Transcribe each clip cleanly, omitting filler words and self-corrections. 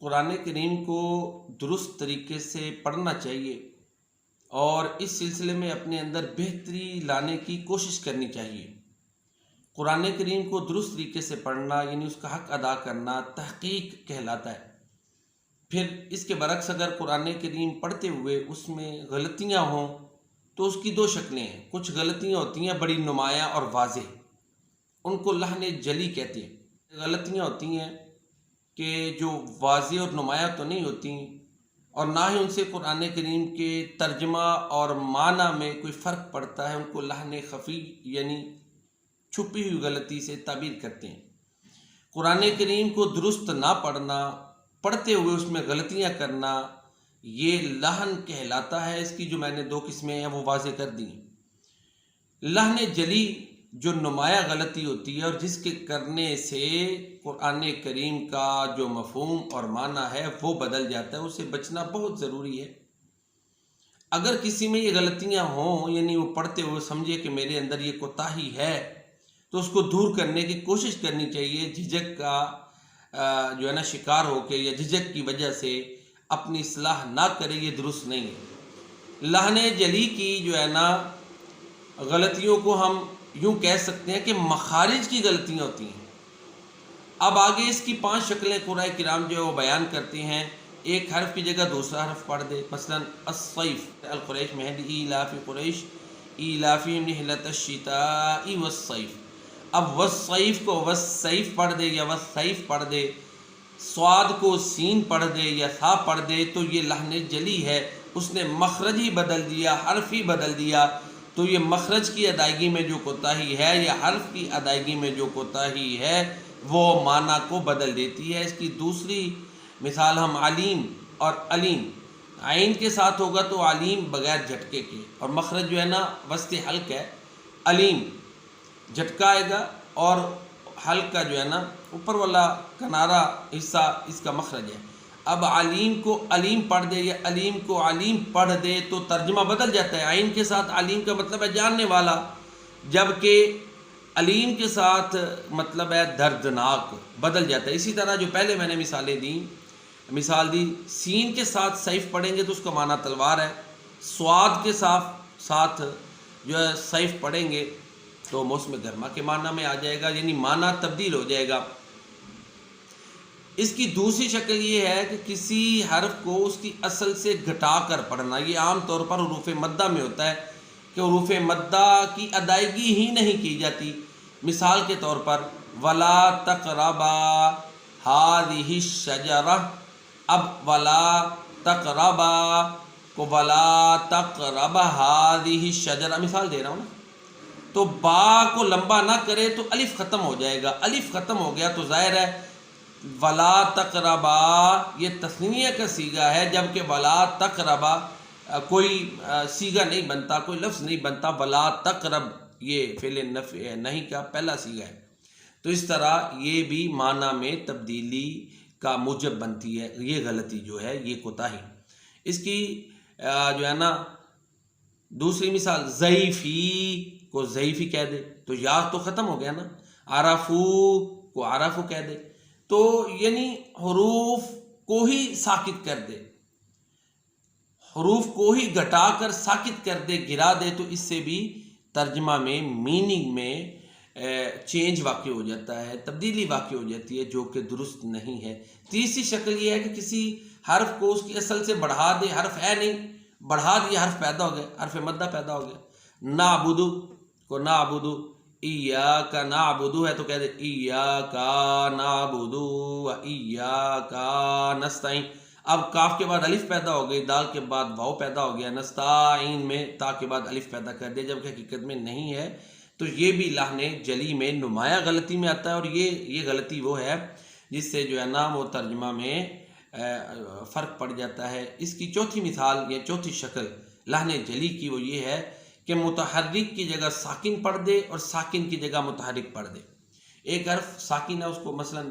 قرآن کریم کو درست طریقے سے پڑھنا چاہیے اور اس سلسلے میں اپنے اندر بہتری لانے کی کوشش کرنی چاہیے۔ قرآن کریم کو درست طریقے سے پڑھنا یعنی اس کا حق ادا کرنا تحقیق کہلاتا ہے۔ پھر اس کے برعکس اگر قرآن کریم پڑھتے ہوئے اس میں غلطیاں ہوں تو اس کی دو شکلیں ہیں۔ کچھ غلطیاں ہوتی ہیں بڑی نمایاں اور واضح، ان کو لحن جلی کہتے ہیں۔ غلطیاں ہوتی ہیں کہ جو واضح اور نمایاں تو نہیں ہوتی، اور نہ ہی ان سے قرآن کریم کے ترجمہ اور معنی میں کوئی فرق پڑتا ہے، ان کو لحن خفی یعنی چھپی ہوئی غلطی سے تعبیر کرتے ہیں۔ قرآن کریم کو درست نہ پڑھنا، پڑھتے ہوئے اس میں غلطیاں کرنا، یہ لحن کہلاتا ہے۔ اس کی جو میں نے دو قسمیں ہیں وہ واضح کر دی۔ لحن جلی جو نمایاں غلطی ہوتی ہے اور جس کے کرنے سے قرآن کریم کا جو مفہوم اور معنی ہے وہ بدل جاتا ہے، اسے بچنا بہت ضروری ہے۔ اگر کسی میں یہ غلطیاں ہوں یعنی وہ پڑھتے ہوئے سمجھے کہ میرے اندر یہ کوتاہی ہے تو اس کو دور کرنے کی کوشش کرنی چاہیے۔ جھجک کا جو ہے نا شکار ہو کے یا جھجک کی وجہ سے اپنی اصلاح نہ کرے، یہ درست نہیں ہے۔ لحن جلی کی جو ہے نا غلطیوں کو ہم یوں کہہ سکتے ہیں کہ مخارج کی غلطیاں ہوتی ہیں۔ اب آگے اس کی 5 شکلیں قرآن کرام جو ہے وہ بیان کرتے ہیں۔ ایک حرف کی جگہ دوسرا حرف پڑھ دے، مثلا الصیف القریش مہد ایلاف قریش ایلافہم رحلۃ الشتاء والصیف۔ اب والصیف کو والصیف پڑھ دے یا والصیف پڑھ دے، صاد کو سین پڑھ دے یا ثا پڑھ دے تو یہ لحن جلی ہے۔ اس نے مخرج ہی بدل دیا، حرف ہی بدل دیا، تو یہ مخرج کی ادائیگی میں جو کوتاہی ہے یا حرف کی ادائیگی میں جو کوتاہی ہے وہ معنی کو بدل دیتی ہے۔ اس کی دوسری مثال ہم علیم اور علیم، عین کے ساتھ ہوگا تو علیم بغیر جھٹکے کے، اور مخرج جو ہے نا وسط حلق ہے، علیم جھٹکا آئے گا اور حلق کا جو ہے نا اوپر والا کنارہ حصہ اس کا مخرج ہے۔ اب علیم کو علیم پڑھ دے یا علیم کو علیم پڑھ دے تو ترجمہ بدل جاتا ہے۔ عین کے ساتھ علیم کا مطلب ہے جاننے والا، جبکہ علیم کے ساتھ مطلب ہے دردناک، بدل جاتا ہے۔ اسی طرح جو پہلے میں نے مثال دی سین کے ساتھ سیف پڑھیں گے تو اس کا معنی تلوار ہے، سواد کے ساتھ جو ہے سیف پڑھیں گے تو موسم گرما کے معنی میں آ جائے گا، یعنی معنی تبدیل ہو جائے گا۔ اس کی دوسری شکل یہ ہے کہ کسی حرف کو اس کی اصل سے گھٹا کر پڑھنا۔ یہ عام طور پر حروف مدہ میں ہوتا ہے کہ حروف مدہ کی ادائیگی ہی نہیں کی جاتی۔ مثال کے طور پر ولا تقربا ہذہ الشجرہ، اب ولا تقربا کو ولا تقرب ہذہ الشجرہ مثال دے رہا ہوں نا، تو با کو لمبا نہ کرے تو الف ختم ہو جائے گا۔ الف ختم ہو گیا تو ظاہر ہے ولا تقربا یہ تثنیہ کا صیغہ ہے، جبکہ ولا تقربا کوئی صیغہ نہیں بنتا، کوئی لفظ نہیں بنتا۔ ولا تقرب یہ فعل نہیں کا پہلا صیغہ ہے، تو اس طرح یہ بھی معنی میں تبدیلی کا موجب بنتی ہے۔ یہ غلطی جو ہے یہ کوتاہی۔ اس کی جو ہے نا دوسری مثال ضعیفی کو ضعیفی کہہ دے تو یا تو ختم ہو گیا نا، عرفو کو عرفو کہہ دے تو یعنی حروف کو ہی ساکت کر دے، حروف کو ہی گھٹا کر ساکت کر دے، گرا دے، تو اس سے بھی ترجمہ میں میننگ میں چینج واقع ہو جاتا ہے، تبدیلی واقع ہو جاتی ہے، جو کہ درست نہیں ہے۔ تیسری شکل یہ ہے کہ کسی حرف کو اس کی اصل سے بڑھا دے، حرف ہے نہیں، بڑھا دیا، حرف پیدا ہو گیا، حرف مدہ پیدا ہو گیا۔ نعبدو کو نعبدو، ایاک نعبدو ہے تو کہہ دے ایاک نعبدو و ایاک نستعین۔ اب کاف کے بعد الف پیدا ہو گئی، دال کے بعد واو پیدا ہو گیا، نستعین میں تا کے بعد الف پیدا کر دیا، جبکہ حقیقت میں نہیں ہے۔ تو یہ بھی لحن جلی میں نمایاں غلطی میں آتا ہے، اور یہ غلطی وہ ہے جس سے جو ہے نا وہ ترجمہ میں فرق پڑ جاتا ہے۔ اس کی چوتھی مثال یا چوتھی شکل لحن جلی کی وہ یہ ہے کہ متحرک کی جگہ ساکن پڑھ دے اور ساکن کی جگہ متحرک پڑھ دے۔ ایک حرف ساکن ہے، اس کو مثلا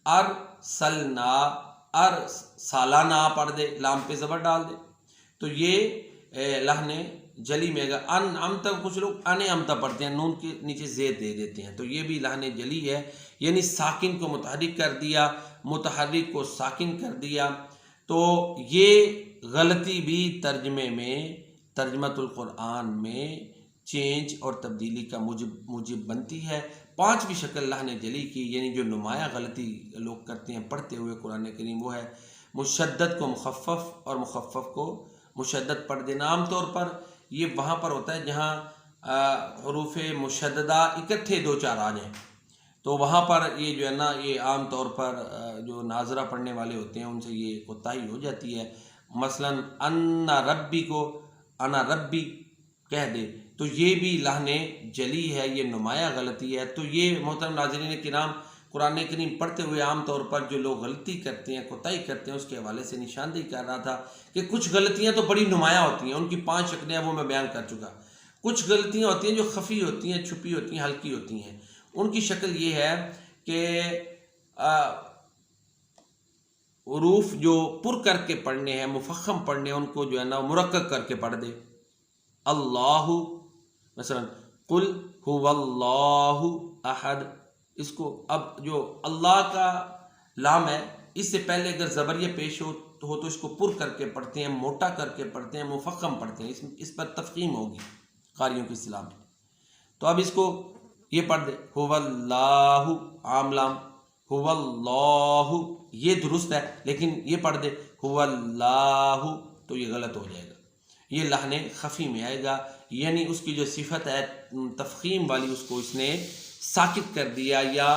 ارسلنا ارسالنا پڑھ دے، لام پہ زبر ڈال دے تو یہ لحن جلی میں گا۔ ان امتا کچھ لوگ ان امتا پڑھتے ہیں، نون کے نیچے زید دے دیتے ہیں، تو یہ بھی لحن جلی ہے، یعنی ساکن کو متحرک کر دیا، متحرک کو ساکن کر دیا، تو یہ غلطی بھی ترجمے میں، ترجمۃ القرآن میں چینج اور تبدیلی کا موجب بنتی ہے۔ پانچویں شکل اللہ نے جلی کی، یعنی جو نمایاں غلطی لوگ کرتے ہیں پڑھتے ہوئے قرآن کریم، وہ ہے مشدد کو مخفف اور مخفف کو مشدد پڑھ دینا۔ عام طور پر یہ وہاں پر ہوتا ہے جہاں حروف مشددہ اکٹھے دو چار آ جائیں، تو وہاں پر یہ جو ہے نا، یہ عام طور پر جو ناظرہ پڑھنے والے ہوتے ہیں ان سے یہ کوتاہی ہو جاتی ہے۔ مثلا انا ربی کو انا ربی کہہ دے، تو یہ بھی اللہ نے جلی ہے، یہ نمایاں غلطی ہے۔ تو یہ محترم ناظرین کرام، قرآن کریم پڑھتے ہوئے عام طور پر جو لوگ غلطی کرتے ہیں، کوتاہی کرتے ہیں، اس کے حوالے سے نشاندہی کر رہا تھا کہ کچھ غلطیاں تو بڑی نمایاں ہوتی ہیں، ان کی 5 شکلیں وہ میں بیان کر چکا۔ کچھ غلطیاں ہوتی ہیں جو خفی ہوتی ہیں، چھپی ہوتی ہیں، ہلکی ہوتی ہیں۔ ان کی شکل یہ ہے کہ حروف جو پر کر کے پڑھنے ہیں، مفخم پڑھنے ہیں، ان کو جو ہے نا مرقق کر کے پڑھ دے۔ اللہ، مثلا قل هو اللہ احد، اس کو اب جو اللہ کا لام ہے، اس سے پہلے اگر زبریہ پیش ہو تو اس کو پر کر کے پڑھتے ہیں، موٹا کر کے پڑھتے ہیں، مفخم پڑھتے ہیں، اس پر تفخیم ہوگی قاریوں کی اصطلاح میں۔ تو اب اس کو یہ پڑھ دے، هو اللہ، عام لام، هو اللہ، یہ درست ہے، لیکن یہ پڑھ دے هو اللہ، تو یہ غلط ہو جائے گا، یہ لحن خفی میں آئے گا، یعنی اس کی جو صفت ہے تفخیم والی، اس کو اس نے ساکت کر دیا، یا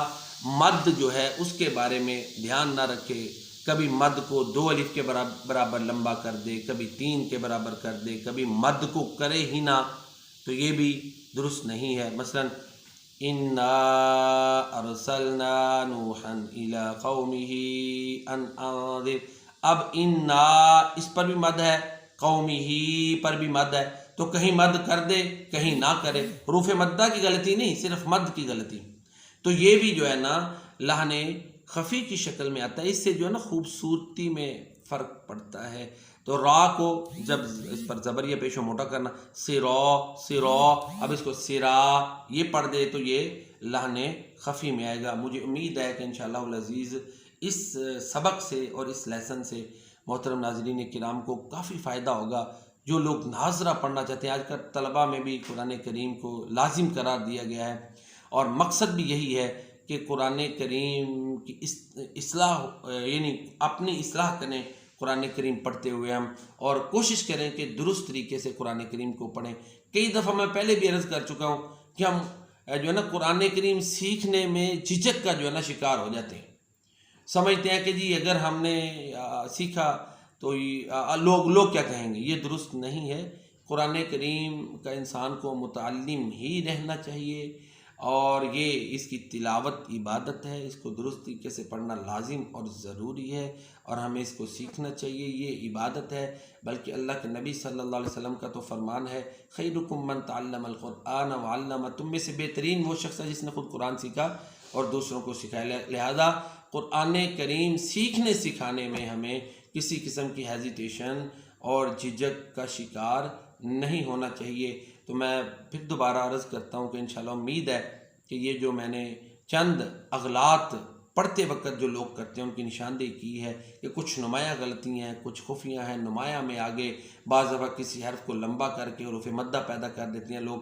مد جو ہے اس کے بارے میں دھیان نہ رکھے، کبھی مد کو 2 الف کے برابر لمبا کر دے، کبھی 3 کے برابر کر دے، کبھی مد کو کرے ہی نہ، تو یہ بھی درست نہیں ہے۔ مثلا انا ارسلنا نوحا الی قومہ ان انذر، اب انا اس پر بھی مد ہے، قومی ہی پر بھی مد ہے، تو کہیں مد کر دے کہیں نہ کرے، حروف مدہ کی غلطی نہیں، صرف مد کی غلطی۔ تو یہ بھی جو ہے نا لحن خفی کی شکل میں آتا ہے، اس سے جو ہے نا خوبصورتی میں فرق پڑتا ہے۔ تو را کو جب اس پر زبریہ پیش و موٹا کرنا، سرا سرا، اب اس کو سرا یہ پڑھ دے تو یہ لحن خفی میں آئے گا۔ مجھے امید ہے کہ انشاءاللہ العزیز اس سبق سے اور اس لیسن سے محترم ناظرین کرام کو کافی فائدہ ہوگا۔ جو لوگ ناظرہ پڑھنا چاہتے ہیں، آج کل طلباء میں بھی قرآن کریم کو لازم قرار دیا گیا ہے، اور مقصد بھی یہی ہے کہ قرآن کریم کی اصلاح، یعنی اپنی اصلاح کریں قرآن کریم پڑھتے ہوئے ہم، اور کوشش کریں کہ درست طریقے سے قرآن کریم کو پڑھیں۔ کئی دفعہ میں پہلے بھی عرض کر چکا ہوں کہ ہم جو ہے نا قرآن کریم سیکھنے میں جھجک کا جو ہے نا شکار ہو جاتے ہیں، سمجھتے ہیں کہ جی اگر ہم نے سیکھا تو لوگ کیا کہیں گے، یہ درست نہیں ہے۔ قرآن کریم کا انسان کو متعلم ہی رہنا چاہیے، اور یہ اس کی تلاوت عبادت ہے، اس کو درست طریقے سے پڑھنا لازم اور ضروری ہے، اور ہمیں اس کو سیکھنا چاہیے، یہ عبادت ہے۔ بلکہ اللہ کے نبی صلی اللہ علیہ وسلم کا تو فرمان ہے، خیرکم من تعلم القرآن وعلمہ، تم میں سے بہترین وہ شخص ہے جس نے خود قرآن سیکھا اور دوسروں کو سکھایا۔ لہذا قرآن کریم سیکھنے سکھانے میں ہمیں کسی قسم کی ہیزیٹیشن اور جھجک کا شکار نہیں ہونا چاہیے۔ تو میں پھر دوبارہ عرض کرتا ہوں کہ انشاءاللہ امید ہے کہ یہ جو میں نے چند اغلاط پڑھتے وقت جو لوگ کرتے ہیں ان کی نشاندہی کی ہے کہ کچھ نمایاں غلطیاں ہیں، کچھ خفیہ ہیں، نمایاں میں آگے بعض دفعہ کسی حرف کو لمبا کر کے حروف مدہ پیدا کر دیتے ہیں لوگ،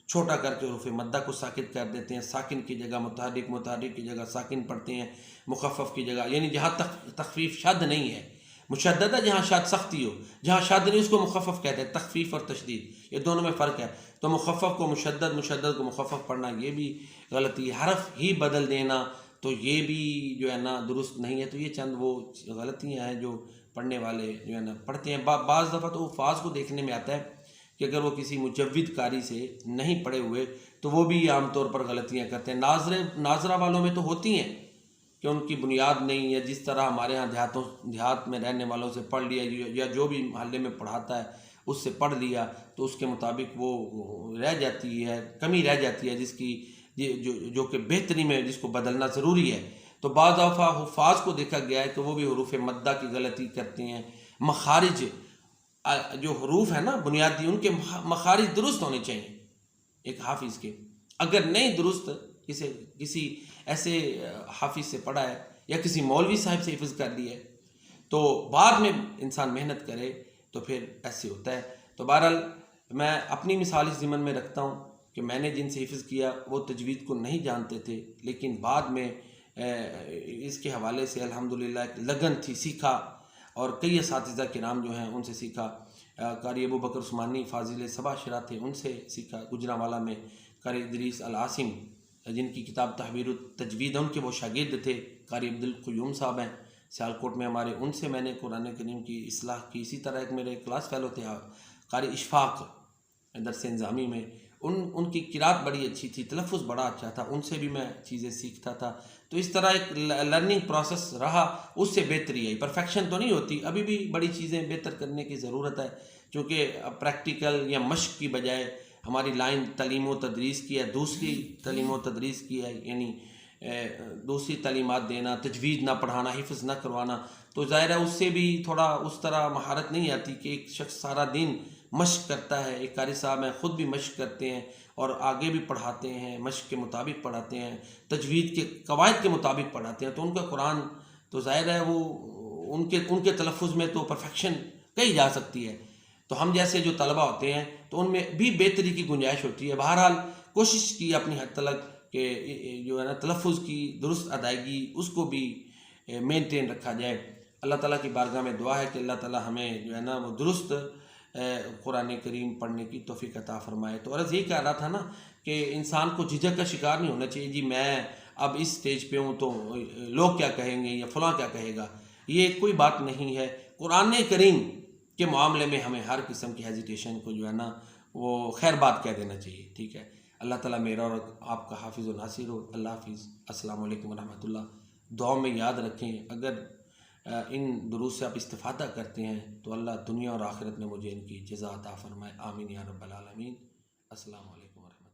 چھوٹا کر کے حروف مدہ کو ساکن کر دیتے ہیں، ساکن کی جگہ متحرک، متحرک کی جگہ ساکن پڑھتے ہیں، مخفف کی جگہ، یعنی جہاں تخفیف شد نہیں ہے، مشددہ جہاں شد سختی ہو، جہاں شد نہیں اس کو مخفف کہتے ہیں۔ تخفیف اور تشدید یہ دونوں میں فرق ہے، تو مخفف کو مشدد، مشدد کو مخفف پڑھنا یہ بھی غلطی، حرف ہی بدل دینا تو یہ بھی جو ہے نا درست نہیں ہے۔ تو یہ چند وہ غلطیاں ہیں جو پڑھنے والے جو ہے نا پڑھتے ہیں۔ بعض دفعہ تو الفاظ کو دیکھنے میں آتا ہے کہ اگر وہ کسی مجود قاری سے نہیں پڑھے ہوئے تو وہ بھی عام طور پر غلطیاں کرتے ہیں۔ ناظرہ والوں میں تو ہوتی ہیں کہ ان کی بنیاد نہیں ہے، جس طرح ہمارے ہاں دیہات میں رہنے والوں سے پڑھ لیا، یا جو بھی محلے میں پڑھاتا ہے اس سے پڑھ لیا تو اس کے مطابق وہ رہ جاتی ہے، کمی رہ جاتی ہے جس کی جو کہ بہتری میں جس کو بدلنا ضروری ہے۔ تو بعض دفعہ حفاظ کو دیکھا گیا ہے کہ وہ بھی حروف مدہ کی غلطی کرتے ہیں۔ مخارج جو حروف ہیں نا بنیادی، ان کے مخارج درست ہونے چاہیے ایک حافظ کے، اگر نہیں درست کسی ایسے حافظ سے پڑھا ہے یا کسی مولوی صاحب سے حفظ کر لیا ہے، تو بعد میں انسان محنت کرے تو پھر ایسے ہوتا ہے۔ تو بہرحال میں اپنی مثال اس ضمن میں رکھتا ہوں کہ میں نے جن سے حفظ کیا وہ تجوید کو نہیں جانتے تھے، لیکن بعد میں اس کے حوالے سے الحمدللہ ایک لگن تھی، سیکھا، اور کئی اساتذہ کرام جو ہیں ان سے سیکھا۔ قاری ابو بکر عثمانی فاضل صبا شرح تھے، ان سے سیکھا۔ گجرانوالہ میں قاری ادریس العاصم جن کی کتاب تحویر التجوید ان کے وہ شاگرد تھے، قاری عبدالقیوم صاحب ہیں سیالکوٹ میں ہمارے، ان سے میں نے قرآن کریم کی اصلاح کی۔ اسی طرح ایک میرے کلاس فیلو تھے قاری اشفاق درس انظامی میں، ان کی قرات بڑی اچھی تھی، تلفظ بڑا اچھا تھا، ان سے بھی میں چیزیں سیکھتا تھا۔ تو اس طرح ایک لرننگ پروسیس رہا، اس سے بہتری آئی۔ پرفیکشن تو نہیں ہوتی، ابھی بھی بڑی چیزیں بہتر کرنے کی ضرورت ہے، کیونکہ پریکٹیکل یا مشق کی بجائے ہماری لائن تعلیم و تدریس کی ہے، دوسری تعلیم و تدریس کی ہے، یعنی دوسری تعلیمات دینا، تجوید نہ پڑھانا، حفظ نہ کروانا، تو ظاہر ہے اس سے بھی تھوڑا اس طرح مہارت نہیں آتی کہ ایک شخص سارا دن مشق کرتا ہے۔ ایک قاری صاحب ہیں، خود بھی مشق کرتے ہیں اور آگے بھی پڑھاتے ہیں، مشق کے مطابق پڑھاتے ہیں، تجوید کے قواعد کے مطابق پڑھاتے ہیں، تو ان کا قرآن تو ظاہر ہے وہ ان کے تلفظ میں تو پرفیکشن کہی جا سکتی ہے۔ تو ہم جیسے جو طلبہ ہوتے ہیں تو ان میں بھی بہتری کی گنجائش ہوتی ہے۔ بہرحال کوشش کی اپنی حد تلک کہ جو ہے نا تلفظ کی درست ادائیگی اس کو بھی مینٹین رکھا جائے۔ اللہ تعالیٰ کی بارگاہ میں دعا ہے کہ اللہ تعالیٰ ہمیں جو ہے نا وہ درست قرآن کریم پڑھنے کی توفیق عطا فرمائے۔ تو عرض یہی کہہ رہا تھا نا کہ انسان کو جھجک کا شکار نہیں ہونا چاہیے، جی میں اب اس سٹیج پہ ہوں تو لوگ کیا کہیں گے یا فلاں کیا کہے گا، یہ کوئی بات نہیں ہے۔ قرآن کریم کے معاملے میں ہمیں ہر قسم کی ہیزیٹیشن کو جو ہے نا وہ خیر بات کہہ دینا چاہیے، ٹھیک ہے۔ اللہ تعالیٰ میرا اور آپ کا حافظ و ناصر ہو۔ اللہ حافظ، السلام علیکم ورحمۃ اللہ۔ دعاؤں میں یاد رکھیں، اگر ان دروس سے آپ استفادہ کرتے ہیں تو اللہ دنیا اور آخرت میں مجھے ان کی جزا عطا فرمائے، آمین یا رب العالمین۔ السلام علیکم ورحمۃ اللہ۔